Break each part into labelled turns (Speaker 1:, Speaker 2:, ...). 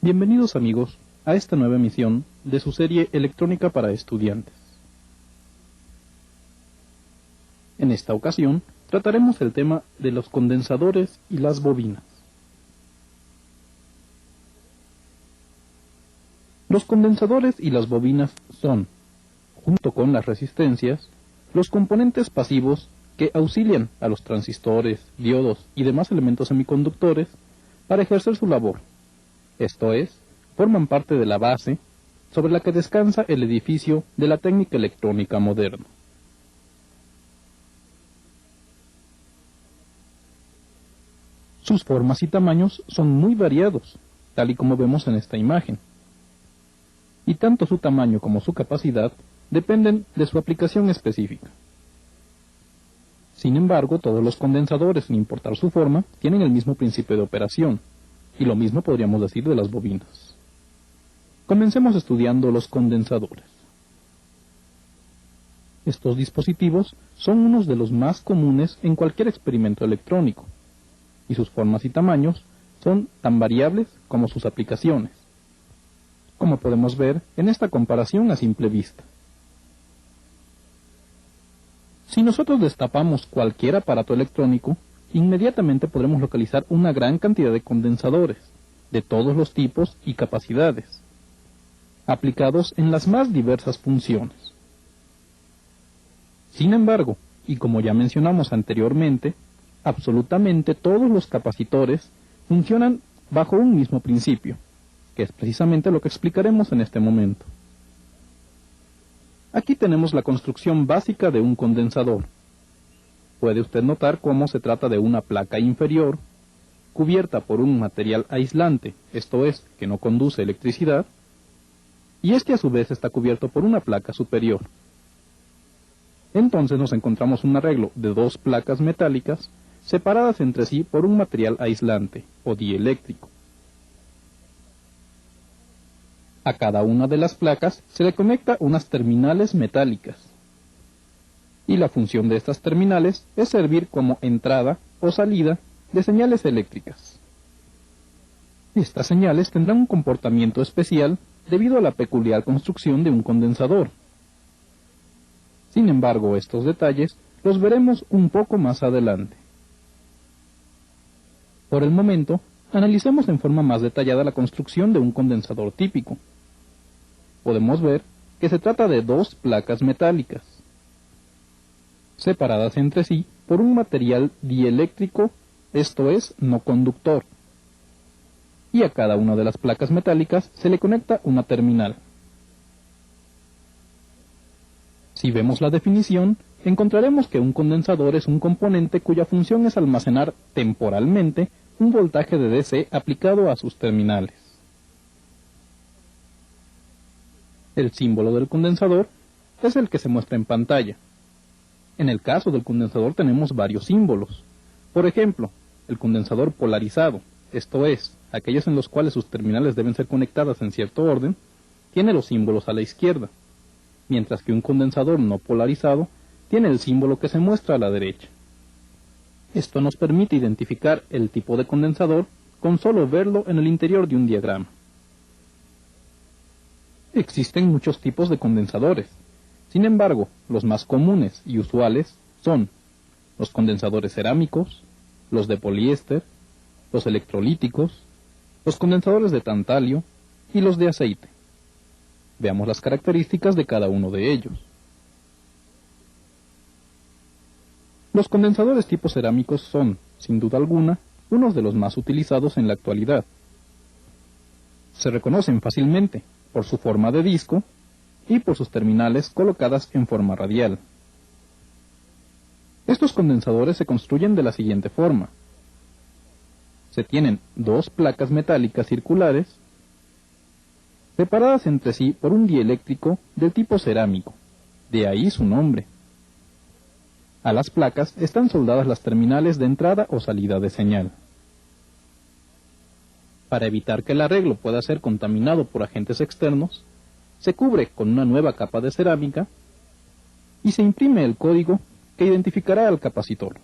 Speaker 1: Bienvenidos amigos a esta nueva emisión de su serie Electrónica para Estudiantes. En esta ocasión trataremos el tema de los condensadores y las bobinas. Los condensadores y las bobinas son, junto con las resistencias, los componentes pasivos que auxilian a los transistores, diodos y demás elementos semiconductores para ejercer su labor. Esto es, forman parte de la base sobre la que descansa el edificio de la técnica electrónica moderna. Sus formas y tamaños son muy variados, tal y como vemos en esta imagen. Y tanto su tamaño como su capacidad dependen de su aplicación específica. Sin embargo, todos los condensadores, sin importar su forma, tienen el mismo principio de operación, y lo mismo podríamos decir de las bobinas. Comencemos estudiando los condensadores. Estos dispositivos son unos de los más comunes en cualquier experimento electrónico, y sus formas y tamaños son tan variables como sus aplicaciones, como podemos ver en esta comparación a simple vista. Si nosotros destapamos cualquier aparato electrónico, inmediatamente podremos localizar una gran cantidad de condensadores, de todos los tipos y capacidades, aplicados en las más diversas funciones. Sin embargo, y como ya mencionamos anteriormente, absolutamente todos los capacitores funcionan bajo un mismo principio, que es precisamente lo que explicaremos en este momento. Aquí tenemos la construcción básica de un condensador. Puede usted notar cómo se trata de una placa inferior, cubierta por un material aislante, esto es, que no conduce electricidad, y este a su vez está cubierto por una placa superior. Entonces nos encontramos un arreglo de dos placas metálicas separadas entre sí por un material aislante, o dieléctrico. A cada una de las placas se le conecta unas terminales metálicas, y la función de estas terminales es servir como entrada o salida de señales eléctricas. Estas señales tendrán un comportamiento especial debido a la peculiar construcción de un condensador. Sin embargo, estos detalles los veremos un poco más adelante. Por el momento, analicemos en forma más detallada la construcción de un condensador típico. Podemos ver que se trata de dos placas metálicas, separadas entre sí por un material dieléctrico, esto es, no conductor. Y a cada una de las placas metálicas se le conecta una terminal. Si vemos la definición, encontraremos que un condensador es un componente cuya función es almacenar temporalmente un voltaje de DC aplicado a sus terminales. El símbolo del condensador es el que se muestra en pantalla. En el caso del condensador tenemos varios símbolos. Por ejemplo, el condensador polarizado, esto es, aquellos en los cuales sus terminales deben ser conectadas en cierto orden, tiene los símbolos a la izquierda, mientras que un condensador no polarizado tiene el símbolo que se muestra a la derecha. Esto nos permite identificar el tipo de condensador con solo verlo en el interior de un diagrama. Existen muchos tipos de condensadores. Sin embargo, los más comunes y usuales son los condensadores cerámicos, los de poliéster, los electrolíticos, los condensadores de tantalio y los de aceite. Veamos las características de cada uno de ellos. Los condensadores tipo cerámicos son, sin duda alguna, unos de los más utilizados en la actualidad. Se reconocen fácilmente por su forma de disco y por sus terminales colocadas en forma radial. Estos condensadores se construyen de la siguiente forma. Se tienen dos placas metálicas circulares separadas entre sí por un dieléctrico del tipo cerámico, de ahí su nombre. A las placas están soldadas las terminales de entrada o salida de señal. Para evitar que el arreglo pueda ser contaminado por agentes externos, se cubre con una nueva capa de cerámica y se imprime el código que identificará al capacitor.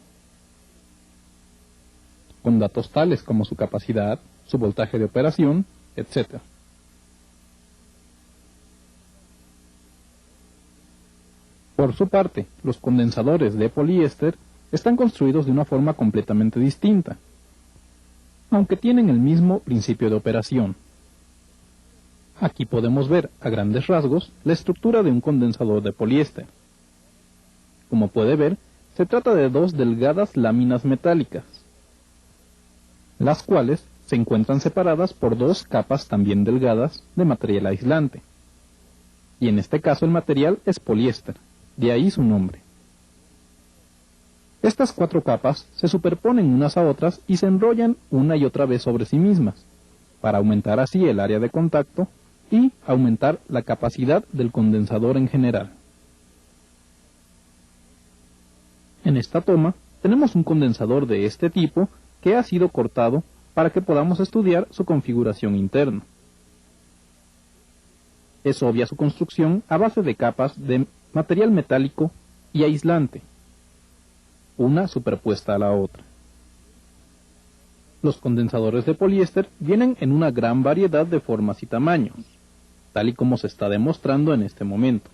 Speaker 1: con datos tales como su capacidad, su voltaje de operación, etc. Por su parte, los condensadores de poliéster están construidos de una forma completamente distinta, aunque tienen el mismo principio de operación. Aquí podemos ver, a grandes rasgos, la estructura de un condensador de poliéster. Como puede ver, se trata de dos delgadas láminas metálicas, las cuales se encuentran separadas por dos capas también delgadas de material aislante. Y en este caso el material es poliéster, de ahí su nombre. Estas cuatro capas se superponen unas a otras y se enrollan una y otra vez sobre sí mismas, para aumentar así el área de contacto y aumentar la capacidad del condensador en general. En esta toma tenemos un condensador de este tipo que ha sido cortado para que podamos estudiar su configuración interna. Es obvia su construcción a base de capas de material metálico y aislante, una superpuesta a la otra. Los condensadores de poliéster vienen en una gran variedad de formas y tamaños, tal y como se está demostrando en este momento.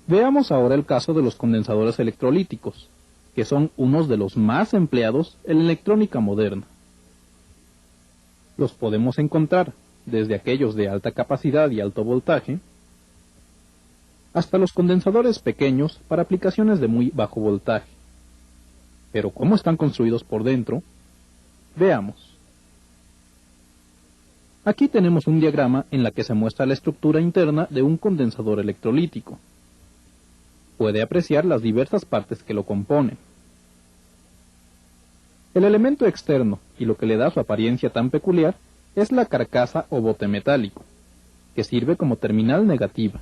Speaker 1: Veamos ahora el caso de los condensadores electrolíticos, que son unos de los más empleados en la electrónica moderna. Los podemos encontrar desde aquellos de alta capacidad y alto voltaje, hasta los condensadores pequeños para aplicaciones de muy bajo voltaje. Pero ¿cómo están construidos por dentro? Veamos. Aquí tenemos un diagrama en la que se muestra la estructura interna de un condensador electrolítico. Puede apreciar las diversas partes que lo componen. El elemento externo, y lo que le da su apariencia tan peculiar, es la carcasa o bote metálico, que sirve como terminal negativa.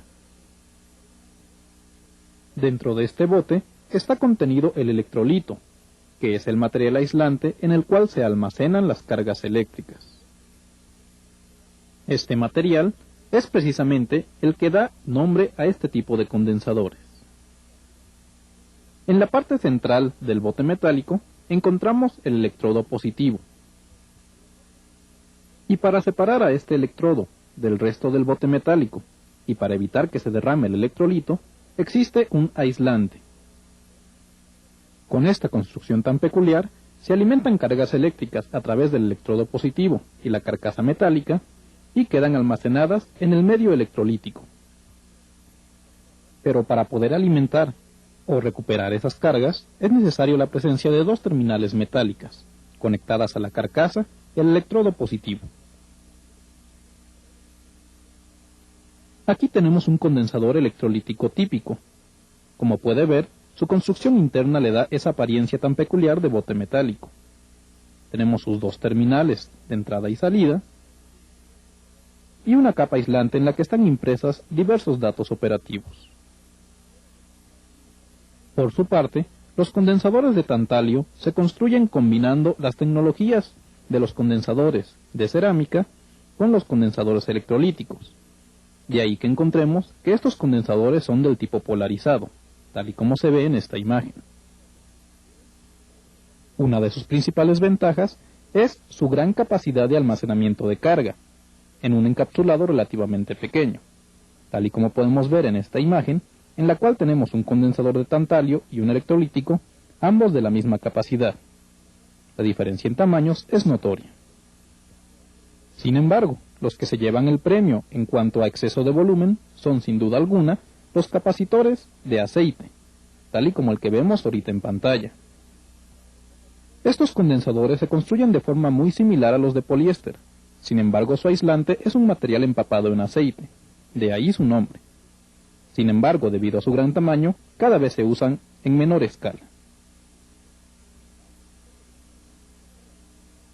Speaker 1: Dentro de este bote está contenido el electrolito, que es el material aislante en el cual se almacenan las cargas eléctricas. Este material es precisamente el que da nombre a este tipo de condensadores. En la parte central del bote metálico encontramos el electrodo positivo. Y para separar a este electrodo del resto del bote metálico y para evitar que se derrame el electrolito, existe un aislante. Con esta construcción tan peculiar, se alimentan cargas eléctricas a través del electrodo positivo y la carcasa metálica y quedan almacenadas en el medio electrolítico. Pero para poder alimentar o recuperar esas cargas, es necesario la presencia de dos terminales metálicas, conectadas a la carcasa y al electrodo positivo. Aquí tenemos un condensador electrolítico típico. Como puede ver, su construcción interna le da esa apariencia tan peculiar de bote metálico. Tenemos sus dos terminales de entrada y salida, y una capa aislante en la que están impresas diversos datos operativos. Por su parte, los condensadores de tantalio se construyen combinando las tecnologías de los condensadores de cerámica con los condensadores electrolíticos. De ahí que encontremos que estos condensadores son del tipo polarizado, tal y como se ve en esta imagen. Una de sus principales ventajas es su gran capacidad de almacenamiento de carga, en un encapsulado relativamente pequeño, tal y como podemos ver en esta imagen, en la cual tenemos un condensador de tantalio y un electrolítico, ambos de la misma capacidad. La diferencia en tamaños es notoria. Sin embargo, los que se llevan el premio en cuanto a exceso de volumen son sin duda alguna los capacitores de aceite, tal y como el que vemos ahorita en pantalla. Estos condensadores se construyen de forma muy similar a los de poliéster, sin embargo su aislante es un material empapado en aceite, de ahí su nombre. Sin embargo, debido a su gran tamaño, cada vez se usan en menor escala.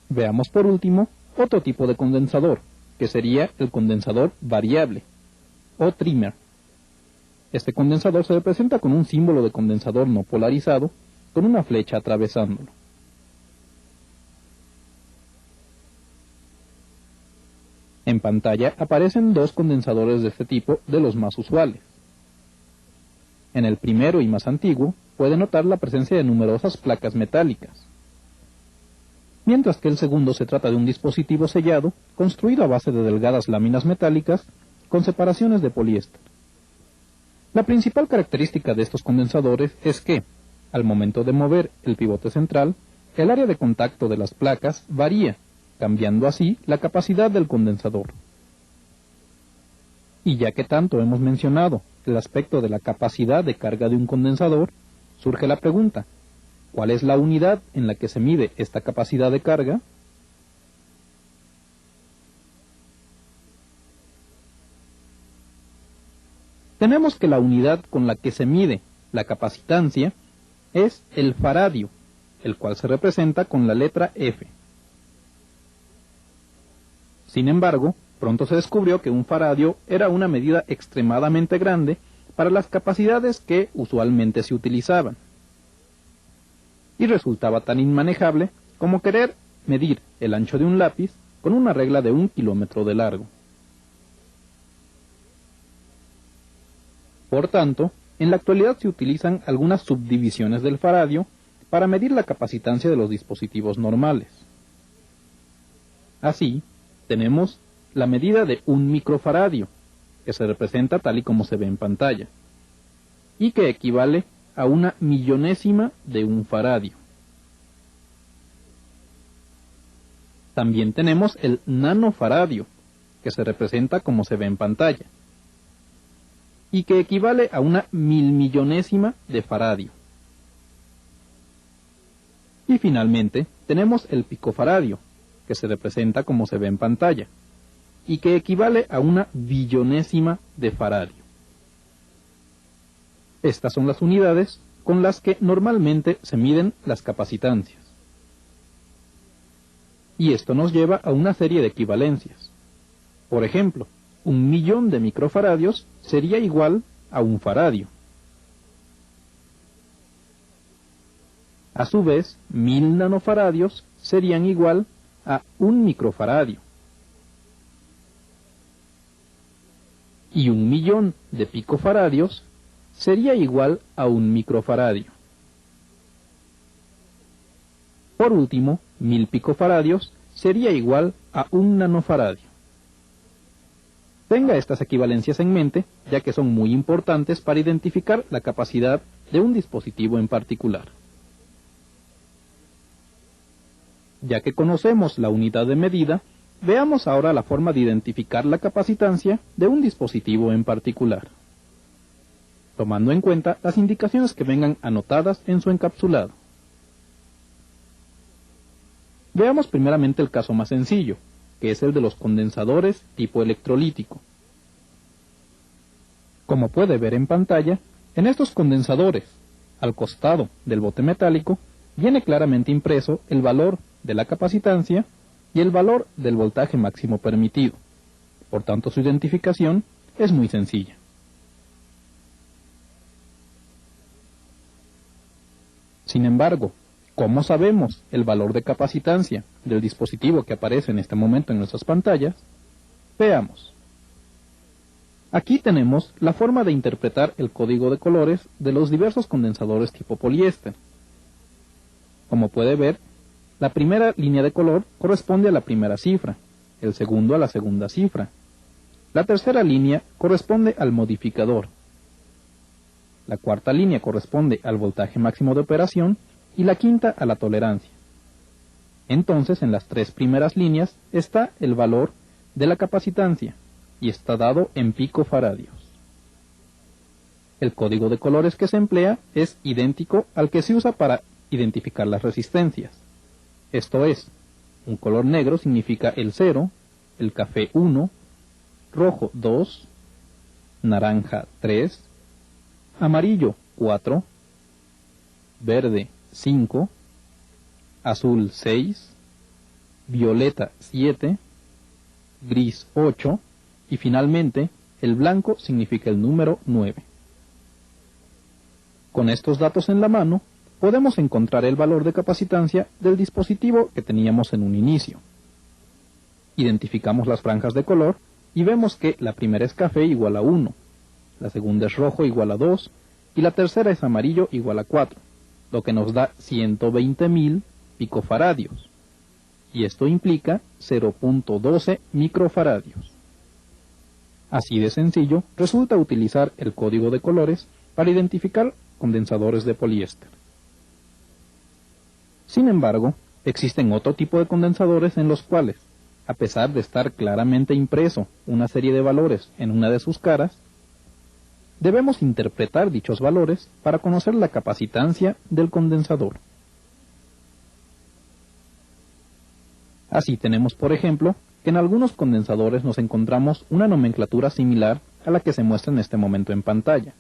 Speaker 1: Veamos por último otro tipo de condensador, que sería el condensador variable, o trimmer. Este condensador se representa con un símbolo de condensador no polarizado, con una flecha atravesándolo. En pantalla aparecen dos condensadores de este tipo de los más usuales. En el primero y más antiguo, puede notar la presencia de numerosas placas metálicas. mientras que el segundo se trata de un dispositivo sellado construido a base de delgadas láminas metálicas con separaciones de poliéster. La principal característica de estos condensadores es que, al momento de mover el pivote central, el área de contacto de las placas varía, cambiando así la capacidad del condensador. Y ya que tanto hemos mencionado el aspecto de la capacidad de carga de un condensador, surge la pregunta: ¿cuál es la unidad en la que se mide esta capacidad de carga? Tenemos que la unidad con la que se mide la capacitancia es el faradio, el cual se representa con la letra F. Sin embargo, pronto se descubrió que un faradio era una medida extremadamente grande para las capacidades que usualmente se utilizaban, y resultaba tan inmanejable como querer medir el ancho de un lápiz con una regla de 1 kilómetro de largo. Por tanto, en la actualidad se utilizan algunas subdivisiones del faradio para medir la capacitancia de los dispositivos normales. Así, tenemos la medida de 1 microfaradio, que se representa tal y como se ve en pantalla, y que equivale a 1 millonésima de un faradio. También tenemos el nanofaradio, que se representa como se ve en pantalla, y que equivale a 1 milmillonésima de faradio. Y finalmente tenemos el picofaradio, que se representa como se ve en pantalla, y que equivale a 1 billonésima de faradio. Estas son las unidades con las que normalmente se miden las capacitancias. Y esto nos lleva a una serie de equivalencias. Por ejemplo, 1 millón de microfaradios sería igual a 1 faradio. A su vez, 1000 nanofaradios serían igual a 1 microfaradio. Y 1 millón de picofaradios sería igual a 1 microfaradio. Por último, 1000 picofaradios sería igual a 1 nanofaradio. Tenga estas equivalencias en mente, ya que son muy importantes para identificar la capacidad de un dispositivo en particular. Ya que conocemos la unidad de medida, veamos ahora la forma de identificar la capacitancia de un dispositivo en particular, tomando en cuenta las indicaciones que vengan anotadas en su encapsulado. Veamos primeramente el caso más sencillo, que es el de los condensadores tipo electrolítico. Como puede ver en pantalla, en estos condensadores, al costado del bote metálico, viene claramente impreso el valor de la capacitancia y el valor del voltaje máximo permitido. Por tanto, su identificación es muy sencilla. Sin embargo, ¿cómo sabemos el valor de capacitancia del dispositivo que aparece en este momento en nuestras pantallas? Veamos. Aquí tenemos la forma de interpretar el código de colores de los diversos condensadores tipo poliéster. Como puede ver, la primera línea de color corresponde a la primera cifra, el segundo a la segunda cifra. La tercera línea corresponde al modificador. La cuarta línea corresponde al voltaje máximo de operación y la quinta a la tolerancia. Entonces, en las tres primeras líneas está el valor de la capacitancia y está dado en picofaradios. El código de colores que se emplea es idéntico al que se usa para identificar las resistencias. Esto es, un color negro significa el 0, el café 1, rojo 2, naranja 3, amarillo 4, verde 5, azul 6, violeta 7, gris 8 y finalmente el blanco significa el número 9. Con estos datos en la mano, podemos encontrar el valor de capacitancia del dispositivo que teníamos en un inicio. Identificamos las franjas de color y vemos que la primera es café igual a 1, la segunda es rojo igual a 2 y la tercera es amarillo igual a 4, lo que nos da 120.000 picofaradios. y esto implica 0.12 microfaradios. Así de sencillo resulta utilizar el código de colores para identificar condensadores de poliéster. Sin embargo, existen otro tipo de condensadores en los cuales, a pesar de estar claramente impreso una serie de valores en una de sus caras, debemos interpretar dichos valores para conocer la capacitancia del condensador. Así tenemos, por ejemplo, que en algunos condensadores nos encontramos una nomenclatura similar a la que se muestra en este momento en pantalla.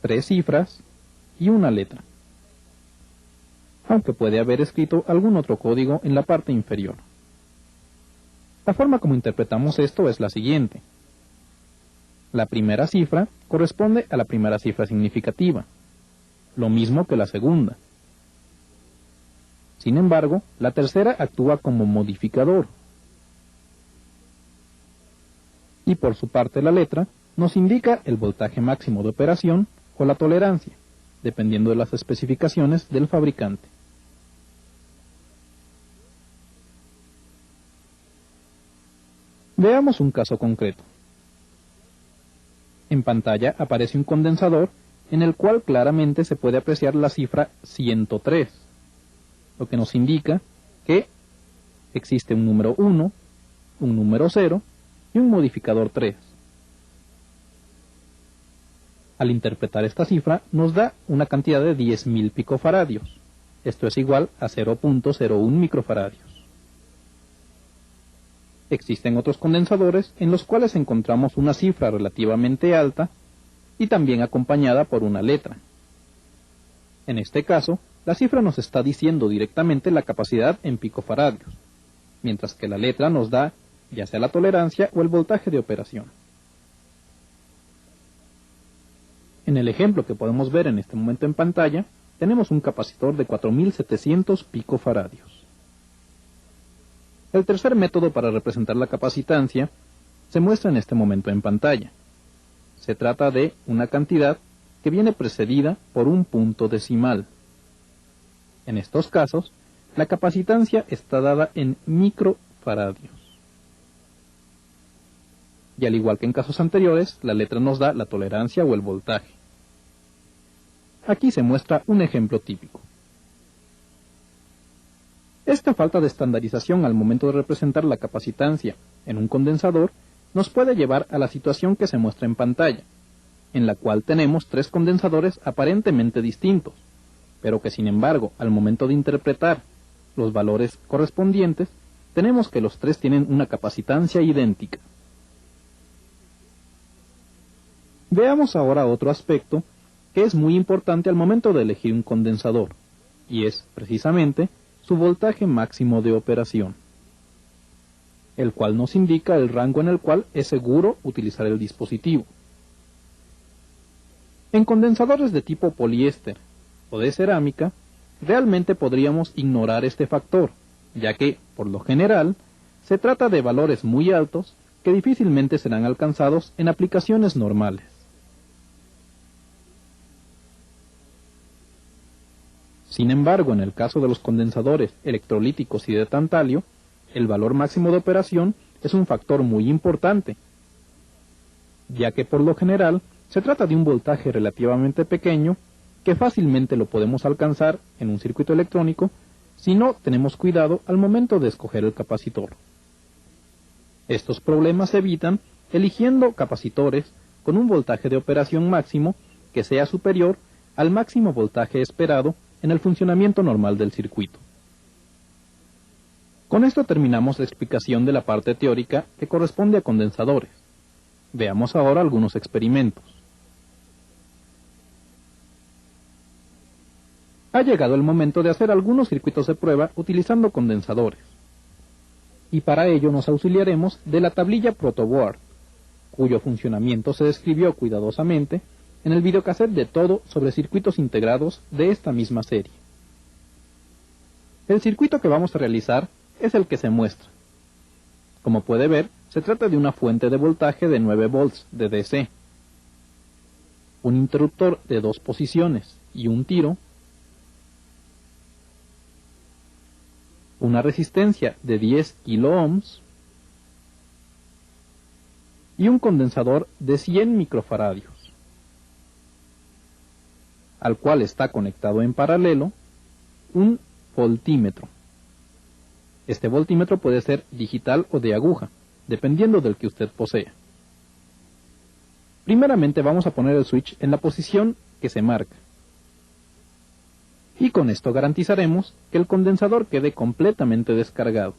Speaker 1: 3 cifras y una letra, aunque puede haber escrito algún otro código en la parte inferior. La forma como interpretamos esto es la siguiente. La primera cifra corresponde a la primera cifra significativa, lo mismo que la segunda. Sin embargo, la tercera actúa como modificador. Y por su parte la letra nos indica el voltaje máximo de operación o la tolerancia, dependiendo de las especificaciones del fabricante. Veamos un caso concreto. En pantalla aparece un condensador en el cual claramente se puede apreciar la cifra 103, lo que nos indica que existe un número 1, un número 0 y un modificador 3. Al interpretar esta cifra nos da una cantidad de 10.000 picofaradios. Esto es igual a 0.01 microfaradios. Existen otros condensadores en los cuales encontramos una cifra relativamente alta y también acompañada por una letra. En este caso, la cifra nos está diciendo directamente la capacidad en picofaradios, mientras que la letra nos da ya sea la tolerancia o el voltaje de operación. En el ejemplo que podemos ver en este momento en pantalla, tenemos un capacitor de 4.700 picofaradios. El tercer método para representar la capacitancia se muestra en este momento en pantalla. Se trata de una cantidad que viene precedida por un punto decimal. En estos casos, la capacitancia está dada en microfaradios. Y al igual que en casos anteriores, la letra nos da la tolerancia o el voltaje. Aquí se muestra un ejemplo típico. Esta falta de estandarización al momento de representar la capacitancia en un condensador nos puede llevar a la situación que se muestra en pantalla, en la cual tenemos 3 condensadores aparentemente distintos, pero que sin embargo, al momento de interpretar los valores correspondientes, tenemos que los 3 tienen una capacitancia idéntica. Veamos ahora otro aspecto que es muy importante al momento de elegir un condensador, y es, precisamente, su voltaje máximo de operación, el cual nos indica el rango en el cual es seguro utilizar el dispositivo. En condensadores de tipo poliéster o de cerámica, realmente podríamos ignorar este factor, ya que, por lo general, se trata de valores muy altos que difícilmente serán alcanzados en aplicaciones normales. Sin embargo, en el caso de los condensadores electrolíticos y de tantalio, el valor máximo de operación es un factor muy importante, ya que por lo general se trata de un voltaje relativamente pequeño que fácilmente lo podemos alcanzar en un circuito electrónico si no tenemos cuidado al momento de escoger el capacitor. Estos problemas se evitan eligiendo capacitores con un voltaje de operación máximo que sea superior al máximo voltaje esperado en el funcionamiento normal del circuito. Con esto terminamos la explicación de la parte teórica que corresponde a condensadores. Veamos ahora algunos experimentos. Ha llegado el momento de hacer algunos circuitos de prueba utilizando condensadores. Y para ello nos auxiliaremos de la tablilla protoboard, cuyo funcionamiento se describió cuidadosamente en el videocassette de Todo sobre circuitos integrados de esta misma serie. El circuito que vamos a realizar es el que se muestra. Como puede ver, se trata de una fuente de voltaje de 9 volts de DC, un interruptor de 2 posiciones y un tiro, una resistencia de 10 kiloohms y un condensador de 100 microfaradios, al cual está conectado en paralelo un voltímetro. Este voltímetro puede ser digital o de aguja, dependiendo del que usted posea. Primeramente vamos a poner el switch en la posición que se marca. Y con esto garantizaremos que el condensador quede completamente descargado.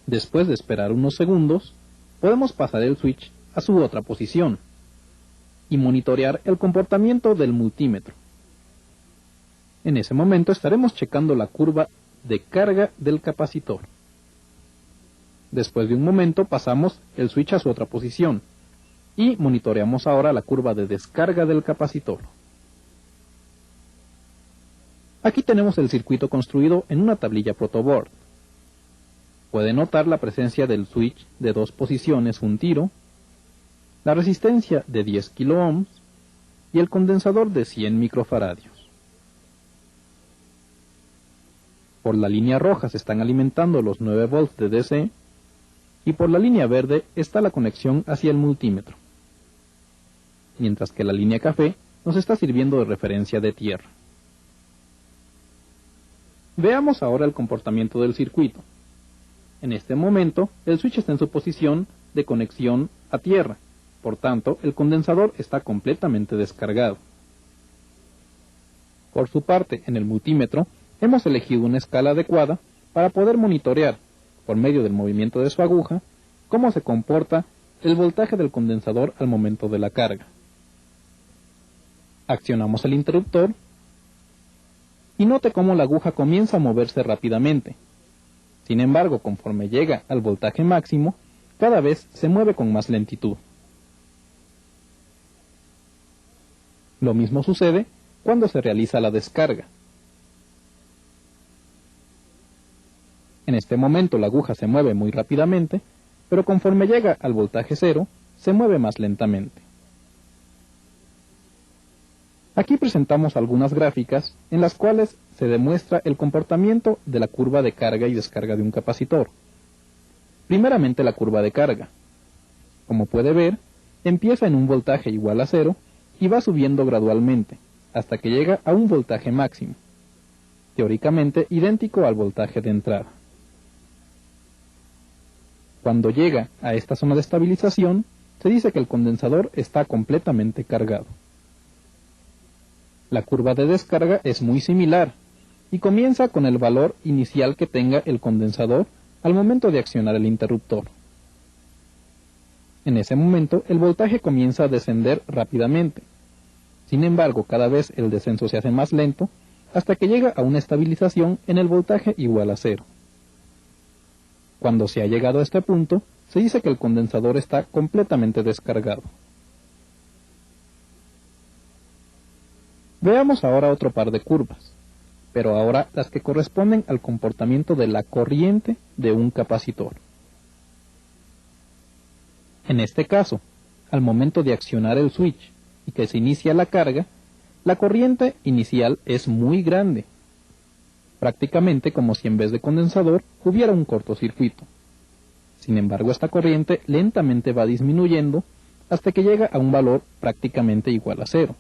Speaker 1: Después de esperar unos segundos, podemos pasar el switch a su otra posición y monitorear el comportamiento del multímetro. En ese momento estaremos checando la curva de carga del capacitor. Después de un momento pasamos el switch a su otra posición y monitoreamos ahora la curva de descarga del capacitor. Aquí tenemos el circuito construido en una tablilla protoboard. Puede notar la presencia del switch de 2 posiciones un tiro, la resistencia de 10 kiloohms y el condensador de 100 microfaradios. Por la línea roja se están alimentando los 9 volts de DC y por la línea verde está la conexión hacia el multímetro, mientras que la línea café nos está sirviendo de referencia de tierra. Veamos ahora el comportamiento del circuito. En este momento, el switch está en su posición de conexión a tierra, por tanto, el condensador está completamente descargado. Por su parte, en el multímetro, hemos elegido una escala adecuada para poder monitorear, por medio del movimiento de su aguja, cómo se comporta el voltaje del condensador al momento de la carga. Accionamos el interruptor y note cómo la aguja comienza a moverse rápidamente. Sin embargo, conforme llega al voltaje máximo, cada vez se mueve con más lentitud. Lo mismo sucede cuando se realiza la descarga. En este momento la aguja se mueve muy rápidamente, pero conforme llega al voltaje cero, se mueve más lentamente. Aquí presentamos algunas gráficas en las cuales se demuestra el comportamiento de la curva de carga y descarga de un capacitor. Primeramente la curva de carga. Como puede ver, empieza en un voltaje igual a 0 y va subiendo gradualmente, hasta que llega a un voltaje máximo, teóricamente idéntico al voltaje de entrada. Cuando llega a esta zona de estabilización, se dice que el condensador está completamente cargado. La curva de descarga es muy similar y comienza con el valor inicial que tenga el condensador al momento de accionar el interruptor. En ese momento, el voltaje comienza a descender rápidamente. Sin embargo, cada vez el descenso se hace más lento hasta que llega a una estabilización en el voltaje igual a 0. Cuando se ha llegado a este punto, se dice que el condensador está completamente descargado. Veamos ahora otro par de curvas, pero ahora las que corresponden al comportamiento de la corriente de un capacitor. En este caso, al momento de accionar el switch y que se inicia la carga, la corriente inicial es muy grande, prácticamente como si en vez de condensador hubiera un cortocircuito. Sin embargo, esta corriente lentamente va disminuyendo hasta que llega a un valor prácticamente igual a 0.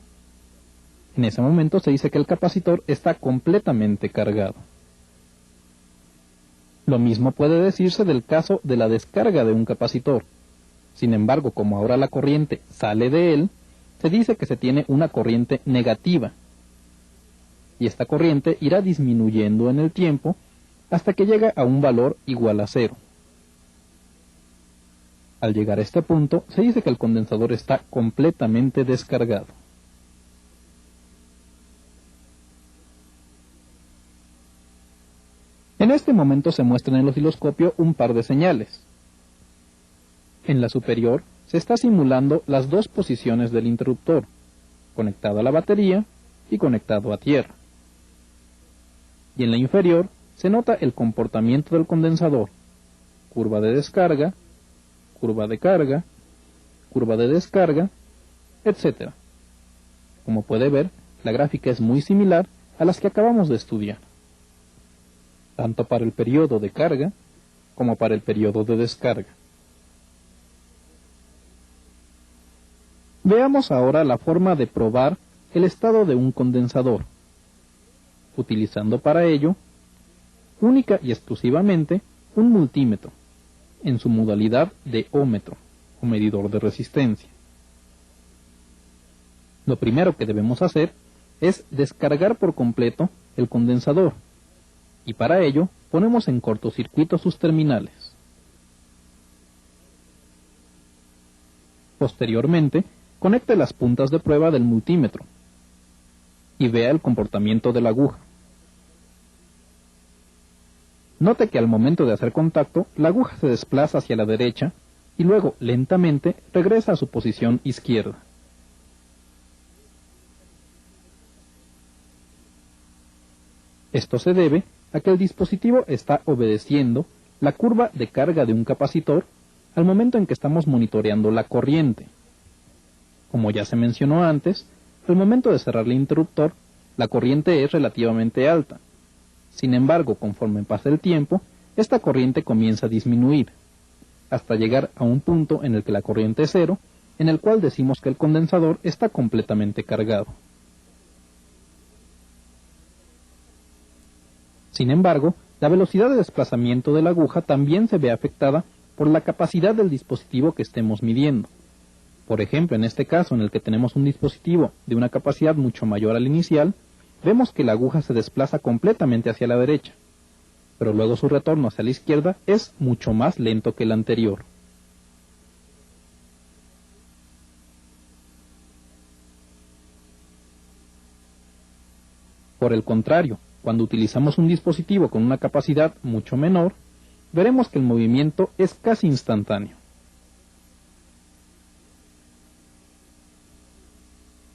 Speaker 1: En ese momento se dice que el capacitor está completamente cargado. Lo mismo puede decirse del caso de la descarga de un capacitor. Sin embargo, como ahora la corriente sale de él, se dice que se tiene una corriente negativa. Y esta corriente irá disminuyendo en el tiempo hasta que llega a un valor igual a 0. Al llegar a este punto, se dice que el condensador está completamente descargado. En este momento se muestran en el osciloscopio un par de señales. En la superior se está simulando las dos posiciones del interruptor, conectado a la batería y conectado a tierra. Y en la inferior se nota el comportamiento del condensador, curva de descarga, curva de carga, curva de descarga, etc. Como puede ver, la gráfica es muy similar a las que acabamos de estudiar. tanto para el periodo de carga como para el periodo de descarga. Veamos ahora la forma de probar el estado de un condensador, utilizando para ello única y exclusivamente un multímetro, en su modalidad de ómetro o medidor de resistencia. Lo primero que debemos hacer es descargar por completo el condensador, y para ello ponemos en cortocircuito sus terminales. Posteriormente, conecte las puntas de prueba del multímetro y vea el comportamiento de la aguja. Note que al momento de hacer contacto, la aguja se desplaza hacia la derecha y luego lentamente regresa a su posición izquierda. Esto se debe a que el dispositivo está obedeciendo la curva de carga de un capacitor al momento en que estamos monitoreando la corriente. Como ya se mencionó antes, al momento de cerrar el interruptor, la corriente es relativamente alta. Sin embargo, conforme pasa el tiempo, esta corriente comienza a disminuir, hasta llegar a un punto en el que la corriente es cero, en el cual decimos que el condensador está completamente cargado. Sin embargo, la velocidad de desplazamiento de la aguja también se ve afectada por la capacidad del dispositivo que estemos midiendo. Por ejemplo, en este caso en el que tenemos un dispositivo de una capacidad mucho mayor al inicial, vemos que la aguja se desplaza completamente hacia la derecha, pero luego su retorno hacia la izquierda es mucho más lento que el anterior. Por el contrario, cuando utilizamos un dispositivo con una capacidad mucho menor, veremos que el movimiento es casi instantáneo.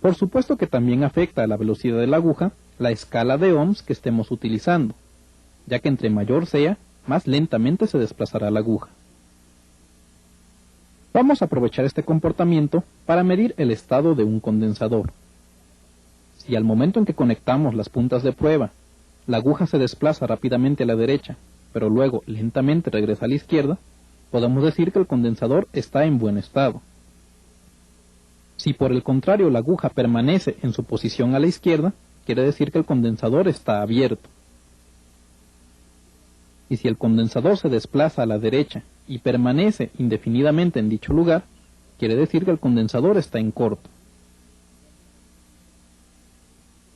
Speaker 1: Por supuesto que también afecta a la velocidad de la aguja la escala de ohms que estemos utilizando, ya que entre mayor sea, más lentamente se desplazará la aguja. Vamos a aprovechar este comportamiento para medir el estado de un condensador. Si al momento en que conectamos las puntas de prueba, la aguja se desplaza rápidamente a la derecha, pero luego lentamente regresa a la izquierda, podemos decir que el condensador está en buen estado. Si por el contrario la aguja permanece en su posición a la izquierda, quiere decir que el condensador está abierto. Y si el condensador se desplaza a la derecha y permanece indefinidamente en dicho lugar, quiere decir que el condensador está en corto.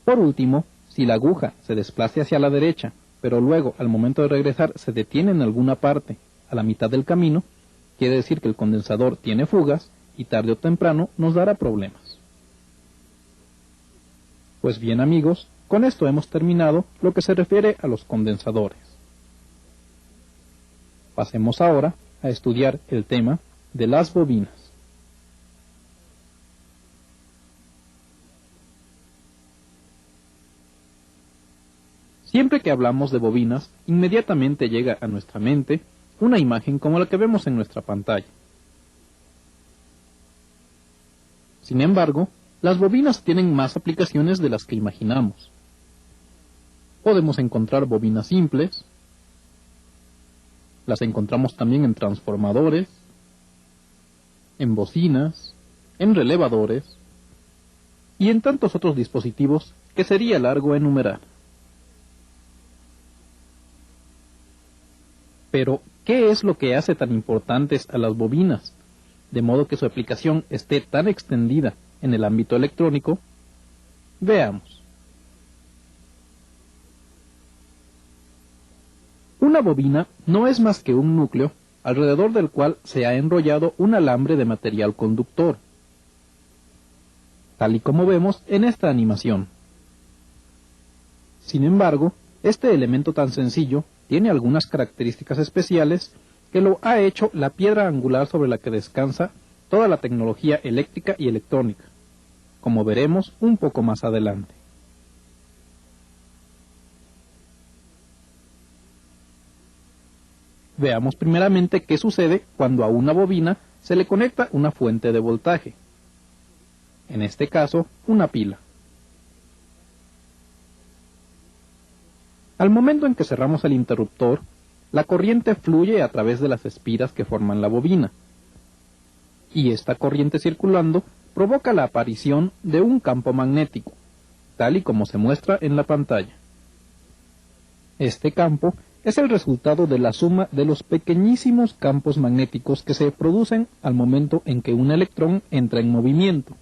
Speaker 1: Por último, si la aguja se desplaza hacia la derecha, pero luego al momento de regresar se detiene en alguna parte a la mitad del camino, quiere decir que el condensador tiene fugas y tarde o temprano nos dará problemas. Pues bien amigos, con esto hemos terminado lo que se refiere a los condensadores. Pasemos ahora a estudiar el tema de las bobinas. Siempre que hablamos de bobinas, inmediatamente llega a nuestra mente una imagen como la que vemos en nuestra pantalla. Sin embargo, las bobinas tienen más aplicaciones de las que imaginamos. Podemos encontrar bobinas simples, las encontramos también en transformadores, en bocinas, en relevadores y en tantos otros dispositivos que sería largo enumerar. Pero, ¿qué es lo que hace tan importantes a las bobinas, de modo que su aplicación esté tan extendida en el ámbito electrónico? Veamos. Una bobina no es más que un núcleo alrededor del cual se ha enrollado un alambre de material conductor, tal y como vemos en esta animación. Sin embargo, este elemento tan sencillo tiene algunas características especiales que lo ha hecho la piedra angular sobre la que descansa toda la tecnología eléctrica y electrónica, como veremos un poco más adelante. Veamos primeramente qué sucede cuando a una bobina se le conecta una fuente de voltaje, en este caso una pila. Al momento en que cerramos el interruptor, la corriente fluye a través de las espiras que forman la bobina, y esta corriente circulando provoca la aparición de un campo magnético, tal y como se muestra en la pantalla. Este campo es el resultado de la suma de los pequeñísimos campos magnéticos que se producen al momento en que un electrón entra en movimiento.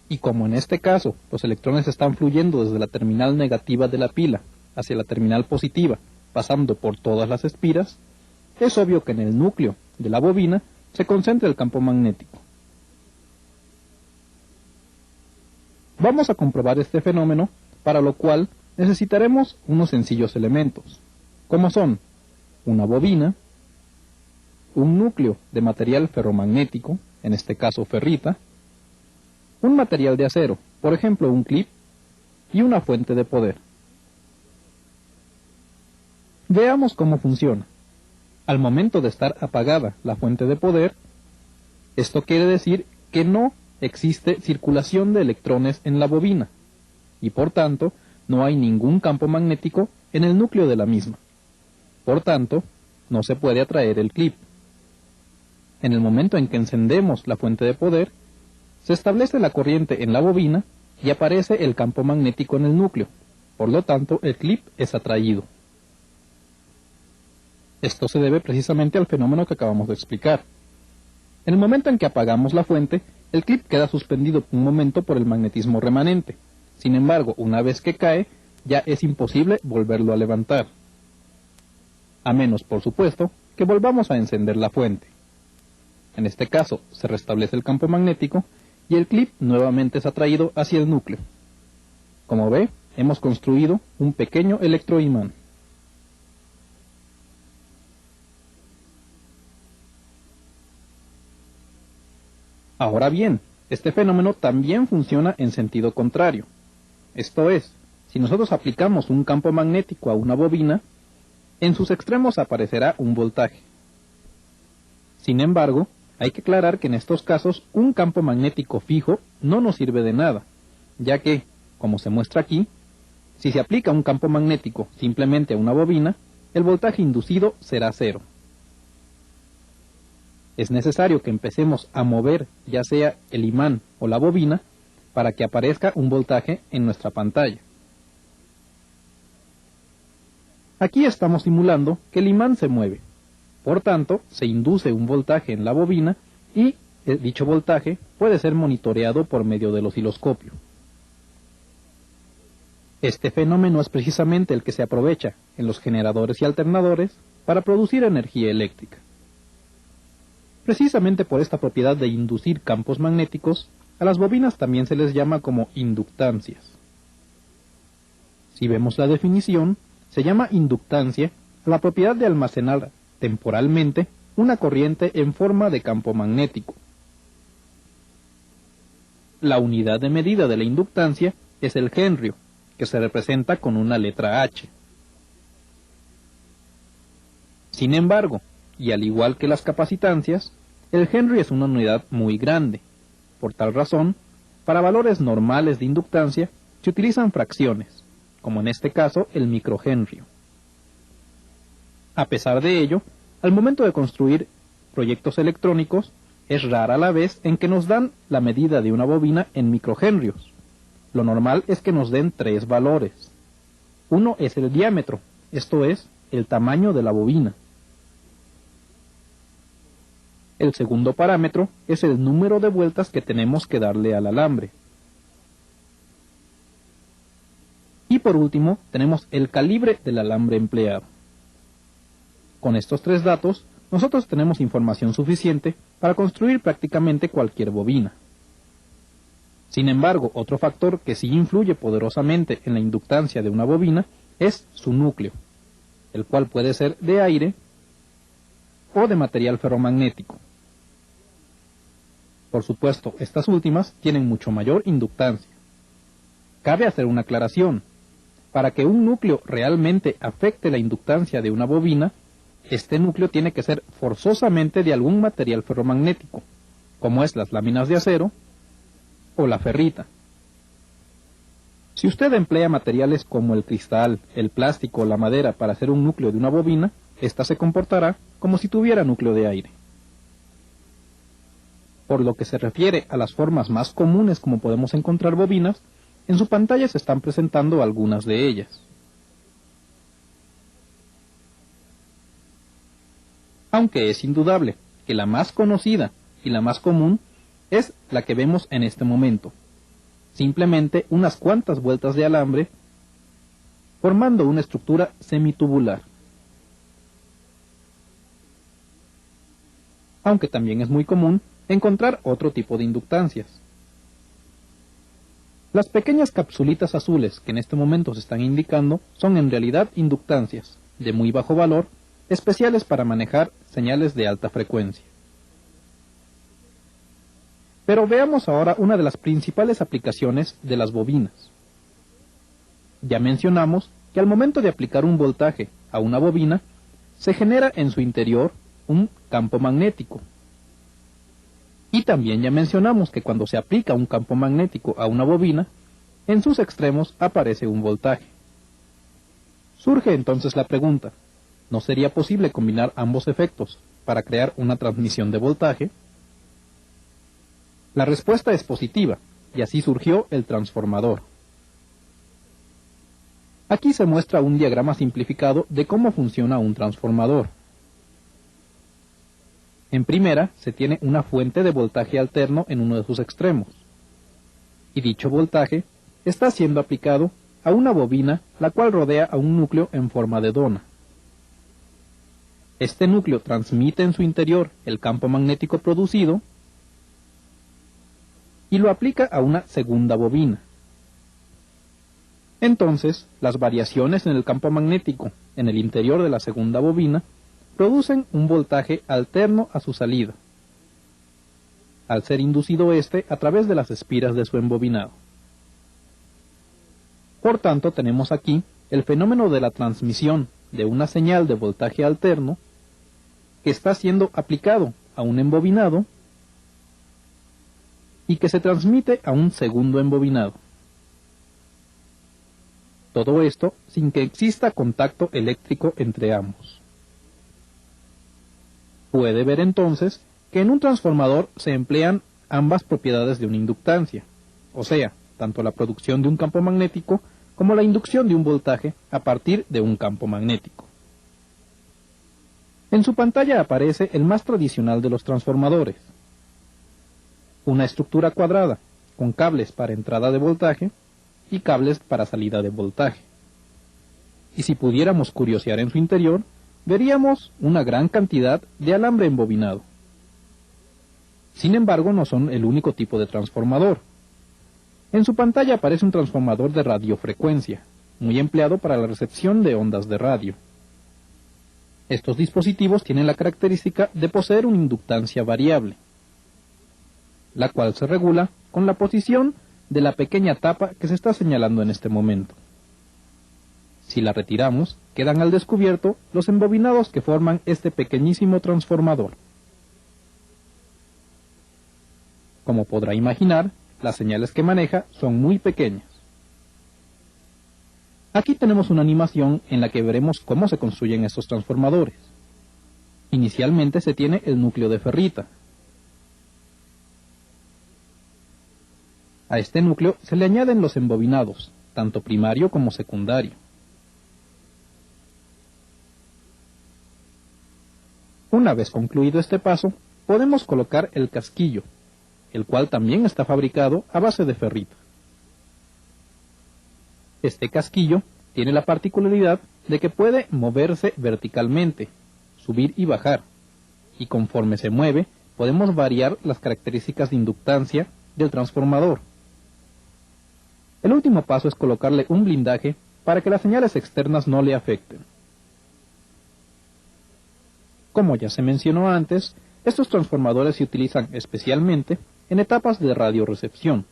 Speaker 1: Y como en este caso los electrones están fluyendo desde la terminal negativa de la pila hacia la terminal positiva, pasando por todas las espiras, es obvio que en el núcleo de la bobina se concentra el campo magnético. Vamos a comprobar este fenómeno, para lo cual necesitaremos unos sencillos elementos, como son una bobina, un núcleo de material ferromagnético, en este caso ferrita, un material de acero, por ejemplo un clip, y una fuente de poder. Veamos cómo funciona. Al momento de estar apagada la fuente de poder, esto quiere decir que no existe circulación de electrones en la bobina, y por tanto no hay ningún campo magnético en el núcleo de la misma. Por tanto, no se puede atraer el clip. En el momento en que encendemos la fuente de poder, se establece la corriente en la bobina y aparece el campo magnético en el núcleo. Por lo tanto, el clip es atraído. Esto se debe precisamente al fenómeno que acabamos de explicar. En el momento en que apagamos la fuente, el clip queda suspendido un momento por el magnetismo remanente. Sin embargo, una vez que cae, ya es imposible volverlo a levantar. A menos, por supuesto, que volvamos a encender la fuente. En este caso, se restablece el campo magnético y el clip nuevamente es atraído hacia el núcleo. Como ve, hemos construido un pequeño electroimán. Ahora bien, este fenómeno también funciona en sentido contrario. Esto es, si nosotros aplicamos un campo magnético a una bobina, en sus extremos aparecerá un voltaje. Sin embargo, hay que aclarar que en estos casos un campo magnético fijo no nos sirve de nada, ya que, como se muestra aquí, si se aplica un campo magnético simplemente a una bobina, el voltaje inducido será cero. Es necesario que empecemos a mover ya sea el imán o la bobina para que aparezca un voltaje en nuestra pantalla. Aquí estamos simulando que el imán se mueve. Por tanto, se induce un voltaje en la bobina y dicho voltaje puede ser monitoreado por medio del osciloscopio. Este fenómeno es precisamente el que se aprovecha en los generadores y alternadores para producir energía eléctrica. Precisamente por esta propiedad de inducir campos magnéticos, a las bobinas también se les llama como inductancias. Si vemos la definición, se llama inductancia a la propiedad de almacenar temporalmente una corriente en forma de campo magnético. La unidad de medida de la inductancia es el henrio, que se representa con una letra H. Sin embargo, y al igual que las capacitancias, el henry es una unidad muy grande. Por tal razón, para valores normales de inductancia se utilizan fracciones, como en este caso el microhenrio. A pesar de ello, al momento de construir proyectos electrónicos, es rara la vez en que nos dan la medida de una bobina en microhenrios. Lo normal es que nos den 3 valores. Uno es el diámetro, esto es, el tamaño de la bobina. El segundo parámetro es el número de vueltas que tenemos que darle al alambre. Y por último, tenemos el calibre del alambre empleado. Con estos 3 datos, nosotros tenemos información suficiente para construir prácticamente cualquier bobina. Sin embargo, otro factor que sí influye poderosamente en la inductancia de una bobina es su núcleo, el cual puede ser de aire o de material ferromagnético. Por supuesto, estas últimas tienen mucho mayor inductancia. Cabe hacer una aclaración. Para que un núcleo realmente afecte la inductancia de una bobina, este núcleo tiene que ser forzosamente de algún material ferromagnético, como es las láminas de acero o la ferrita. Si usted emplea materiales como el cristal, el plástico o la madera para hacer un núcleo de una bobina, ésta se comportará como si tuviera núcleo de aire. Por lo que se refiere a las formas más comunes como podemos encontrar bobinas, en su pantalla se están presentando algunas de ellas. Aunque es indudable que la más conocida y la más común es la que vemos en este momento. Simplemente unas cuantas vueltas de alambre formando una estructura semitubular. Aunque también es muy común encontrar otro tipo de inductancias. Las pequeñas capsulitas azules que en este momento se están indicando son en realidad inductancias de muy bajo valor, especiales para manejar señales de alta frecuencia. Pero veamos ahora una de las principales aplicaciones de las bobinas. Ya mencionamos que al momento de aplicar un voltaje a una bobina, se genera en su interior un campo magnético. Y también ya mencionamos que cuando se aplica un campo magnético a una bobina, en sus extremos aparece un voltaje. Surge entonces la pregunta, ¿no sería posible combinar ambos efectos para crear una transmisión de voltaje? La respuesta es positiva, y así surgió el transformador. Aquí se muestra un diagrama simplificado de cómo funciona un transformador. En primera, se tiene una fuente de voltaje alterno en uno de sus extremos, y dicho voltaje está siendo aplicado a una bobina la cual rodea a un núcleo en forma de dona. Este núcleo transmite en su interior el campo magnético producido y lo aplica a una segunda bobina. Entonces, las variaciones en el campo magnético en el interior de la segunda bobina producen un voltaje alterno a su salida, al ser inducido este a través de las espiras de su embobinado. Por tanto, tenemos aquí el fenómeno de la transmisión de una señal de voltaje alterno que está siendo aplicado a un embobinado y que se transmite a un segundo embobinado. Todo esto sin que exista contacto eléctrico entre ambos. Puede ver entonces que en un transformador se emplean ambas propiedades de una inductancia, o sea, tanto la producción de un campo magnético como la inducción de un voltaje a partir de un campo magnético. En su pantalla aparece el más tradicional de los transformadores, una estructura cuadrada con cables para entrada de voltaje y cables para salida de voltaje. Y si pudiéramos curiosear en su interior, veríamos una gran cantidad de alambre embobinado. Sin embargo, no son el único tipo de transformador. En su pantalla aparece un transformador de radiofrecuencia, muy empleado para la recepción de ondas de radio. Estos dispositivos tienen la característica de poseer una inductancia variable, la cual se regula con la posición de la pequeña tapa que se está señalando en este momento. Si la retiramos, quedan al descubierto los embobinados que forman este pequeñísimo transformador. Como podrá imaginar, las señales que maneja son muy pequeñas. Aquí tenemos una animación en la que veremos cómo se construyen estos transformadores. Inicialmente se tiene el núcleo de ferrita. A este núcleo se le añaden los embobinados, tanto primario como secundario. Una vez concluido este paso, podemos colocar el casquillo, el cual también está fabricado a base de ferrita. Este casquillo tiene la particularidad de que puede moverse verticalmente, subir y bajar, y conforme se mueve, podemos variar las características de inductancia del transformador. El último paso es colocarle un blindaje para que las señales externas no le afecten. Como ya se mencionó antes, estos transformadores se utilizan especialmente en etapas de radiorecepción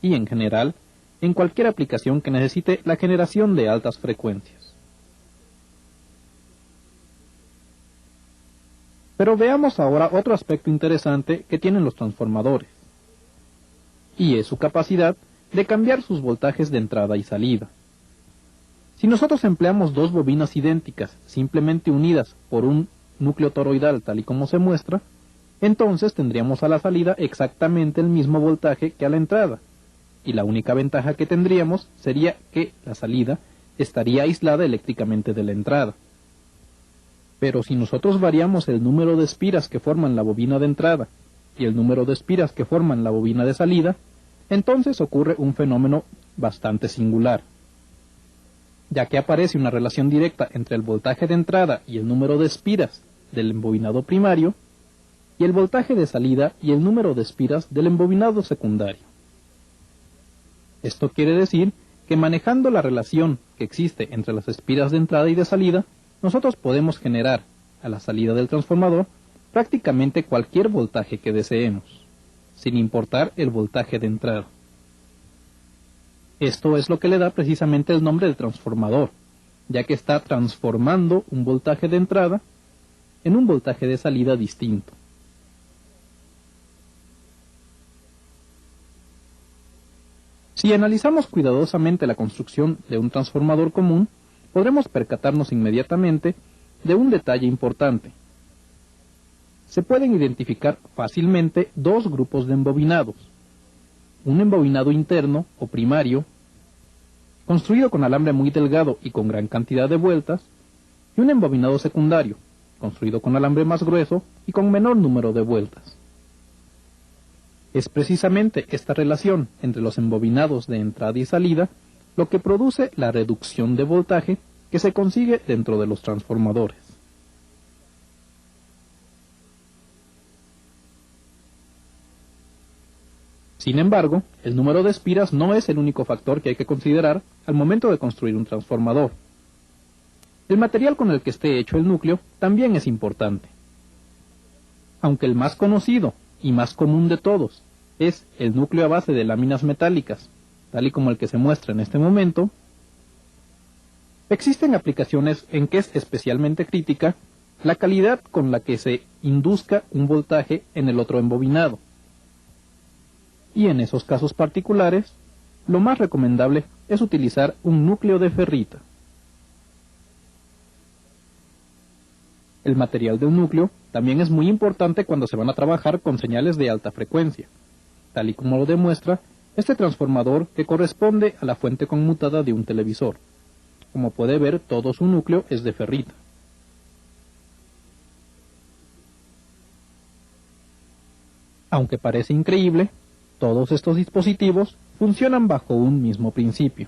Speaker 1: y, en general, en cualquier aplicación que necesite la generación de altas frecuencias. Pero veamos ahora otro aspecto interesante que tienen los transformadores, y es su capacidad de cambiar sus voltajes de entrada y salida. Si nosotros empleamos dos bobinas idénticas, simplemente unidas por un núcleo toroidal tal y como se muestra, entonces tendríamos a la salida exactamente el mismo voltaje que a la entrada, y la única ventaja que tendríamos sería que la salida estaría aislada eléctricamente de la entrada. Pero si nosotros variamos el número de espiras que forman la bobina de entrada y el número de espiras que forman la bobina de salida, entonces ocurre un fenómeno bastante singular, ya que aparece una relación directa entre el voltaje de entrada y el número de espiras del embobinado primario, y el voltaje de salida y el número de espiras del embobinado secundario. Esto quiere decir que manejando la relación que existe entre las espiras de entrada y de salida, nosotros podemos generar a la salida del transformador prácticamente cualquier voltaje que deseemos, sin importar el voltaje de entrada. Esto es lo que le da precisamente el nombre de transformador, ya que está transformando un voltaje de entrada en un voltaje de salida distinto. Si analizamos cuidadosamente la construcción de un transformador común, podremos percatarnos inmediatamente de un detalle importante. Se pueden identificar fácilmente dos grupos de embobinados: un embobinado interno o primario, construido con alambre muy delgado y con gran cantidad de vueltas, y un embobinado secundario, construido con alambre más grueso y con menor número de vueltas. Es precisamente esta relación entre los embobinados de entrada y salida lo que produce la reducción de voltaje que se consigue dentro de los transformadores. Sin embargo, el número de espiras no es el único factor que hay que considerar al momento de construir un transformador. El material con el que esté hecho el núcleo también es importante. Aunque el más conocido y más común de todos es el núcleo a base de láminas metálicas, tal y como el que se muestra en este momento, existen aplicaciones en que es especialmente crítica la calidad con la que se induzca un voltaje en el otro embobinado. Y en esos casos particulares, lo más recomendable es utilizar un núcleo de ferrita. El material de un núcleo también es muy importante cuando se van a trabajar con señales de alta frecuencia, tal y como lo demuestra este transformador que corresponde a la fuente conmutada de un televisor. Como puede ver, todo su núcleo es de ferrita. Aunque parece increíble, todos estos dispositivos funcionan bajo un mismo principio.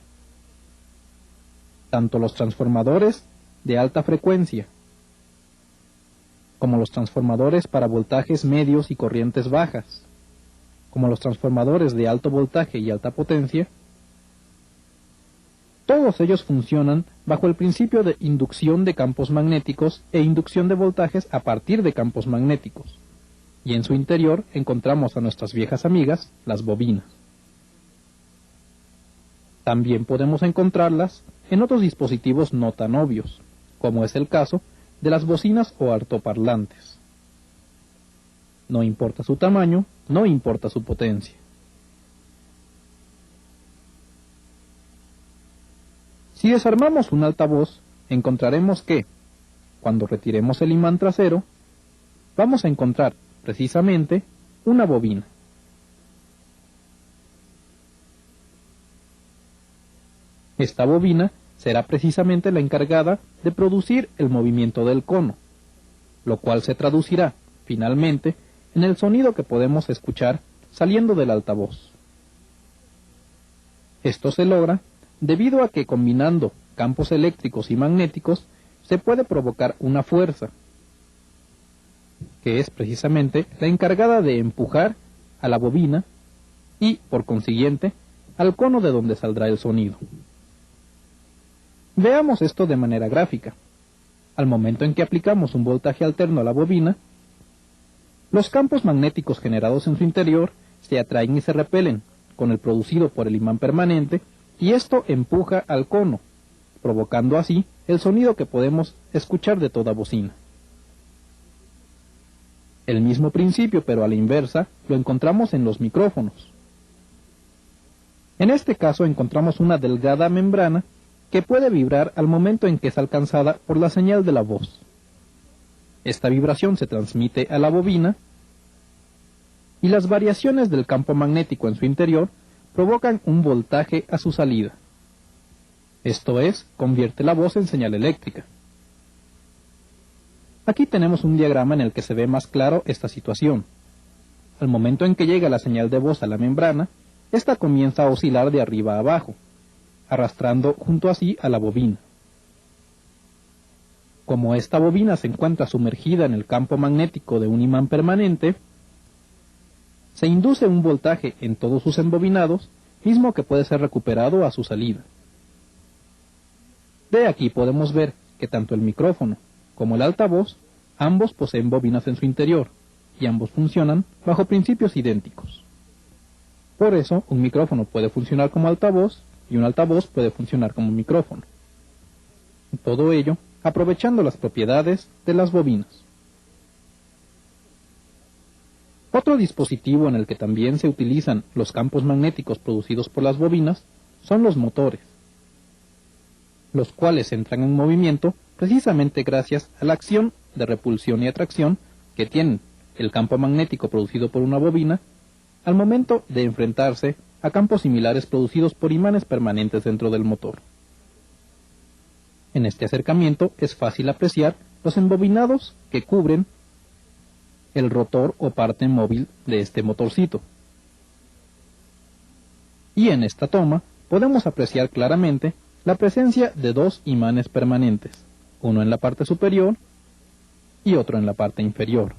Speaker 1: Tanto los transformadores de alta frecuencia como los transformadores para voltajes medios y corrientes bajas, como los transformadores de alto voltaje y alta potencia, todos ellos funcionan bajo el principio de inducción de campos magnéticos e inducción de voltajes a partir de campos magnéticos, y en su interior encontramos a nuestras viejas amigas, las bobinas. También podemos encontrarlas en otros dispositivos no tan obvios, como es el caso de las bocinas o altoparlantes. No importa su tamaño, no importa su potencia. Si desarmamos un altavoz, encontraremos que, cuando retiremos el imán trasero, vamos a encontrar, precisamente, una bobina. Esta bobina será precisamente la encargada de producir el movimiento del cono, lo cual se traducirá, finalmente, en el sonido que podemos escuchar saliendo del altavoz. Esto se logra debido a que combinando campos eléctricos y magnéticos se puede provocar una fuerza, que es precisamente la encargada de empujar a la bobina y, por consiguiente, al cono de donde saldrá el sonido. Veamos esto de manera gráfica. Al momento en que aplicamos un voltaje alterno a la bobina, los campos magnéticos generados en su interior se atraen y se repelen con el producido por el imán permanente, y esto empuja al cono, provocando así el sonido que podemos escuchar de toda bocina. El mismo principio, pero a la inversa, lo encontramos en los micrófonos. En este caso encontramos una delgada membrana que puede vibrar al momento en que es alcanzada por la señal de la voz. Esta vibración se transmite a la bobina y las variaciones del campo magnético en su interior provocan un voltaje a su salida. Esto es, convierte la voz en señal eléctrica. Aquí tenemos un diagrama en el que se ve más claro esta situación. Al momento en que llega la señal de voz a la membrana, esta comienza a oscilar de arriba a abajo, arrastrando junto a sí a la bobina. Como esta bobina se encuentra sumergida en el campo magnético de un imán permanente, se induce un voltaje en todos sus embobinados, mismo que puede ser recuperado a su salida. De aquí podemos ver que tanto el micrófono como el altavoz, ambos poseen bobinas en su interior, y ambos funcionan bajo principios idénticos. Por eso, un micrófono puede funcionar como altavoz, y un altavoz puede funcionar como micrófono. Todo ello aprovechando las propiedades de las bobinas. Otro dispositivo en el que también se utilizan los campos magnéticos producidos por las bobinas son los motores, los cuales entran en movimiento precisamente gracias a la acción de repulsión y atracción que tiene el campo magnético producido por una bobina al momento de enfrentarse a campos similares producidos por imanes permanentes dentro del motor. En este acercamiento es fácil apreciar los embobinados que cubren el rotor o parte móvil de este motorcito. Y en esta toma podemos apreciar claramente la presencia de dos imanes permanentes, uno en la parte superior y otro en la parte inferior.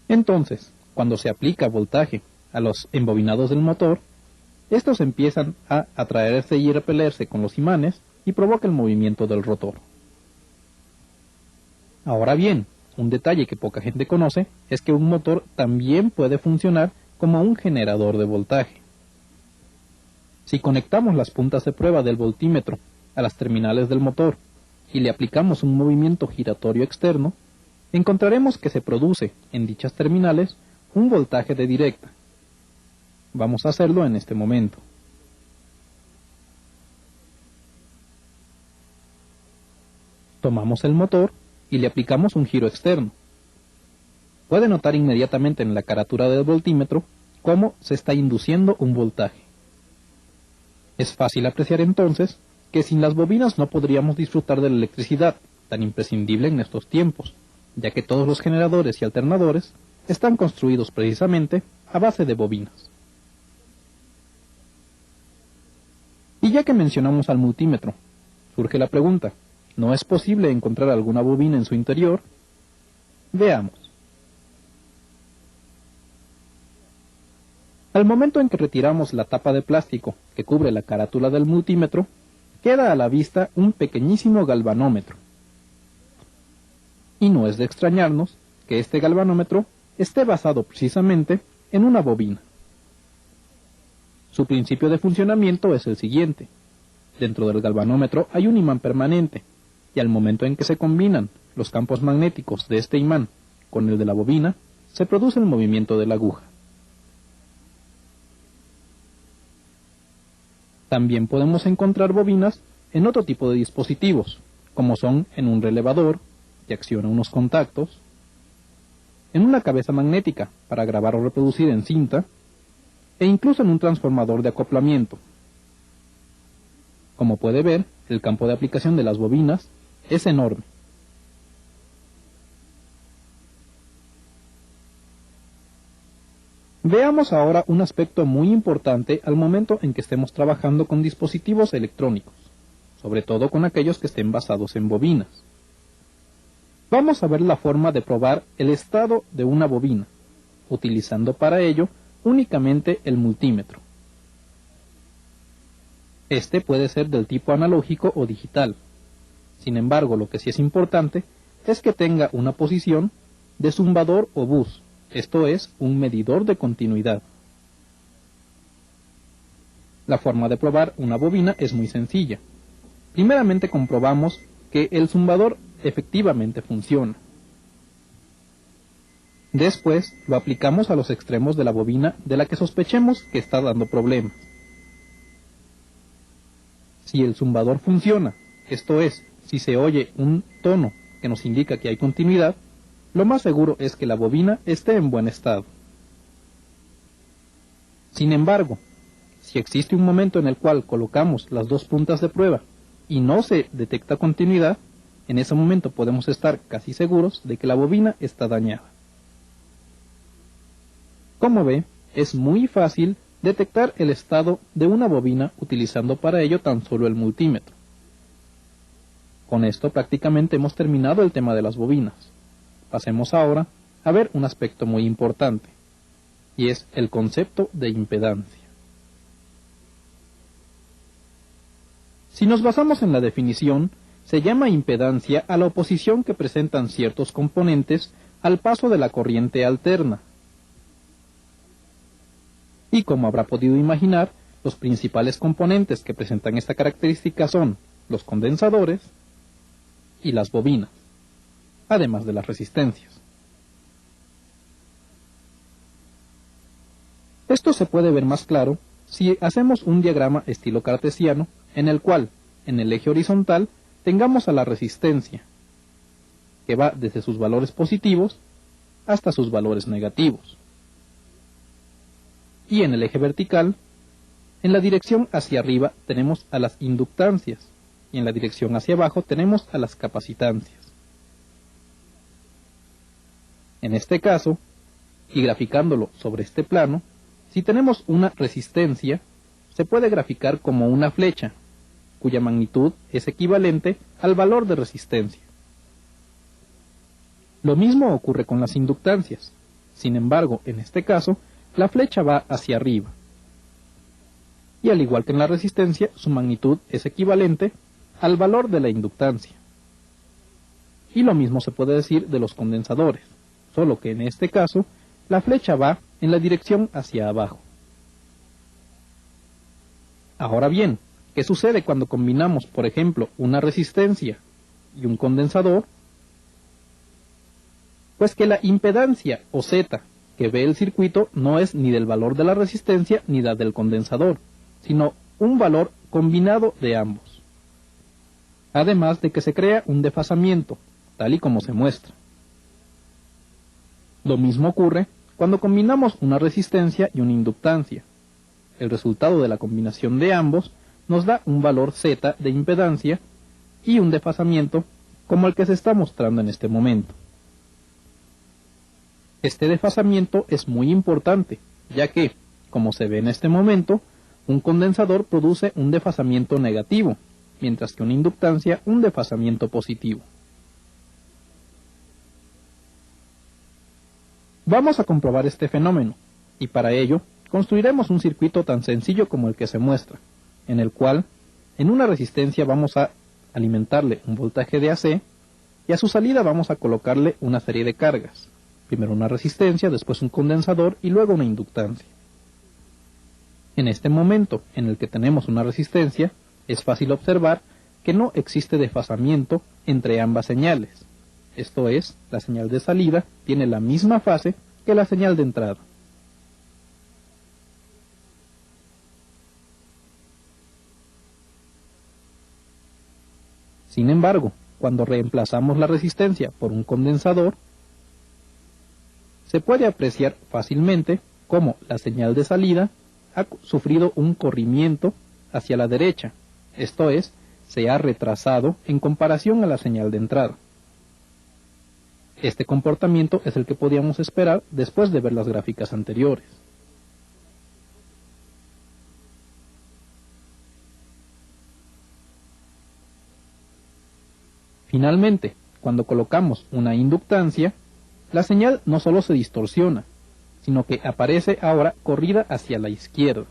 Speaker 1: Entonces, cuando se aplica voltaje a los embobinados del motor, estos empiezan a atraerse y repelerse con los imanes y provoca el movimiento del rotor. Ahora bien, un detalle que poca gente conoce es que un motor también puede funcionar como un generador de voltaje. Si conectamos las puntas de prueba del voltímetro a las terminales del motor y le aplicamos un movimiento giratorio externo, encontraremos que se produce en dichas terminales un voltaje de directa. Vamos a hacerlo en este momento. Tomamos el motor y le aplicamos un giro externo. Puede notar inmediatamente en la carátula del voltímetro cómo se está induciendo un voltaje. Es fácil apreciar entonces que sin las bobinas no podríamos disfrutar de la electricidad, tan imprescindible en estos tiempos, ya que todos los generadores y alternadores están construidos precisamente a base de bobinas. Y ya que mencionamos al multímetro, surge la pregunta, ¿no es posible encontrar alguna bobina en su interior? Veamos. Al momento en que retiramos la tapa de plástico que cubre la carátula del multímetro, queda a la vista un pequeñísimo galvanómetro. Y no es de extrañarnos que este galvanómetro esté basado precisamente en una bobina. Su principio de funcionamiento es el siguiente. Dentro del galvanómetro hay un imán permanente, y al momento en que se combinan los campos magnéticos de este imán con el de la bobina, se produce el movimiento de la aguja. También podemos encontrar bobinas en otro tipo de dispositivos, como son en un relevador, que acciona unos contactos, en una cabeza magnética para grabar o reproducir en cinta, e incluso en un transformador de acoplamiento. Como puede ver, el campo de aplicación de las bobinas es enorme. Veamos ahora un aspecto muy importante al momento en que estemos trabajando con dispositivos electrónicos, sobre todo con aquellos que estén basados en bobinas. Vamos a ver la forma de probar el estado de una bobina, utilizando para ello únicamente el multímetro. Este puede ser del tipo analógico o digital. Sin embargo, lo que sí es importante es que tenga una posición de zumbador o bus, esto es, un medidor de continuidad. La forma de probar una bobina es muy sencilla. Primeramente comprobamos que el zumbador efectivamente funciona. Después lo aplicamos a los extremos de la bobina de la que sospechemos que está dando problemas. Si el zumbador funciona, esto es, si se oye un tono que nos indica que hay continuidad, lo más seguro es que la bobina esté en buen estado. Sin embargo, si existe un momento en el cual colocamos las dos puntas de prueba y no se detecta continuidad, en ese momento podemos estar casi seguros de que la bobina está dañada. Como ve, es muy fácil detectar el estado de una bobina utilizando para ello tan solo el multímetro. Con esto prácticamente hemos terminado el tema de las bobinas. Pasemos ahora a ver un aspecto muy importante, y es el concepto de impedancia. Si nos basamos en la definición, se llama impedancia a la oposición que presentan ciertos componentes al paso de la corriente alterna. Y como habrá podido imaginar, los principales componentes que presentan esta característica son los condensadores y las bobinas, además de las resistencias. Esto se puede ver más claro si hacemos un diagrama estilo cartesiano en el cual, en el eje horizontal, tengamos a la resistencia, que va desde sus valores positivos hasta sus valores negativos. Y en el eje vertical, en la dirección hacia arriba tenemos a las inductancias, y en la dirección hacia abajo tenemos a las capacitancias. En este caso, y graficándolo sobre este plano, si tenemos una resistencia, se puede graficar como una flecha, cuya magnitud es equivalente al valor de resistencia. Lo mismo ocurre con las inductancias. Sin embargo, en este caso, la flecha va hacia arriba. Y al igual que en la resistencia, su magnitud es equivalente al valor de la inductancia. Y lo mismo se puede decir de los condensadores, solo que en este caso, la flecha va en la dirección hacia abajo. Ahora bien, ¿qué sucede cuando combinamos, por ejemplo, una resistencia y un condensador? Pues que la impedancia, o Z, que ve el circuito no es ni del valor de la resistencia ni la del condensador, sino un valor combinado de ambos. Además de que se crea un desfasamiento, tal y como se muestra. Lo mismo ocurre cuando combinamos una resistencia y una inductancia. El resultado de la combinación de ambos nos da un valor Z de impedancia y un desfasamiento como el que se está mostrando en este momento. Este desfasamiento es muy importante, ya que, como se ve en este momento, un condensador produce un desfasamiento negativo, mientras que una inductancia un desfasamiento positivo. Vamos a comprobar este fenómeno, y para ello construiremos un circuito tan sencillo como el que se muestra, en el cual, en una resistencia vamos a alimentarle un voltaje de AC, y a su salida vamos a colocarle una serie de cargas. Primero una resistencia, después un condensador y luego una inductancia. En este momento en el que tenemos una resistencia, es fácil observar que no existe desfasamiento entre ambas señales. Esto es, la señal de salida tiene la misma fase que la señal de entrada. Sin embargo, cuando reemplazamos la resistencia por un condensador, se puede apreciar fácilmente cómo la señal de salida ha sufrido un corrimiento hacia la derecha, esto es, se ha retrasado en comparación a la señal de entrada. Este comportamiento es el que podíamos esperar después de ver las gráficas anteriores. Finalmente, cuando colocamos una inductancia, la señal no solo se distorsiona, sino que aparece ahora corrida hacia la izquierda.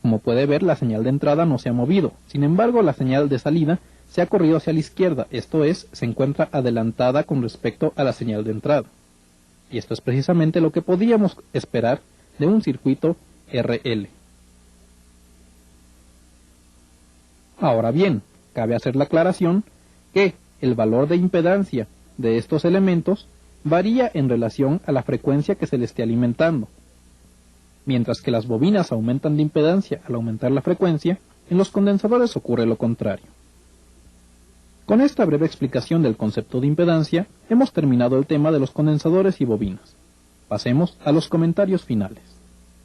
Speaker 1: Como puede ver, la señal de entrada no se ha movido, sin embargo la señal de salida se ha corrido hacia la izquierda, esto es, se encuentra adelantada con respecto a la señal de entrada. Y esto es precisamente lo que podíamos esperar de un circuito RL. Ahora bien, Cabe hacer la aclaración que el valor de impedancia de estos elementos varía en relación a la frecuencia que se le esté alimentando. Mientras que las bobinas aumentan de impedancia al aumentar la frecuencia, en los condensadores ocurre lo contrario. Con esta breve explicación del concepto de impedancia, hemos terminado el tema de los condensadores y bobinas. Pasemos a los comentarios finales.